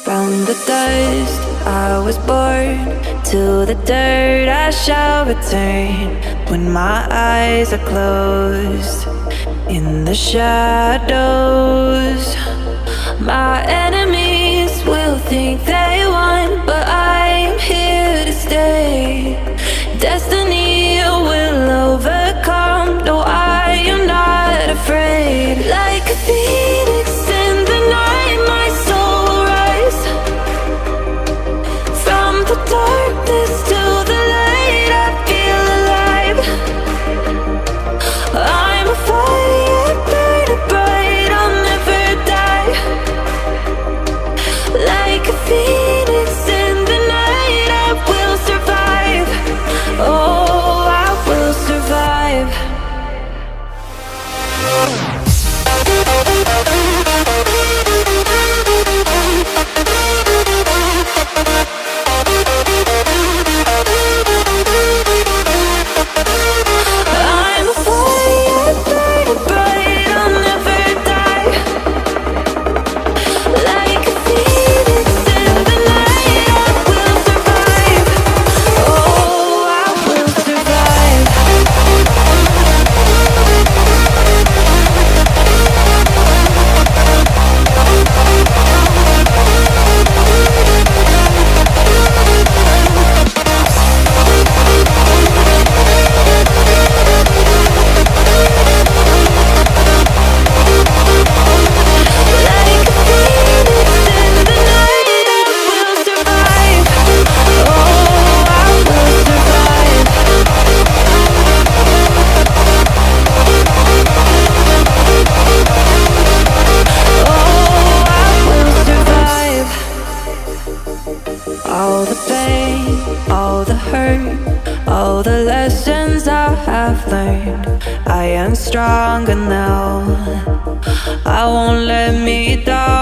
From the dust I was born, to the dirt I shall return. When my eyes are closed, in the shadows, my enemies will think they won, but I am here to stay. Destiny will overcome, no, I am not afraid. Like a phoenix in the night, my soul will rise. From the darkness to the light, I feel alive. I'm a fire burning bright, I'll never die. Like a phoenix in the night, I will survive. Oh, I will survive. I'm a fire burning bright, I'll never die. Like a phoenix in the night, I will survive. Oh, I will survive. Like a phoenix in the night, I will survive. Oh, I will survive. Oh, I will survive. All the pain, all the hurt, all the lessons I have learned, I am stronger now. I won't let me down.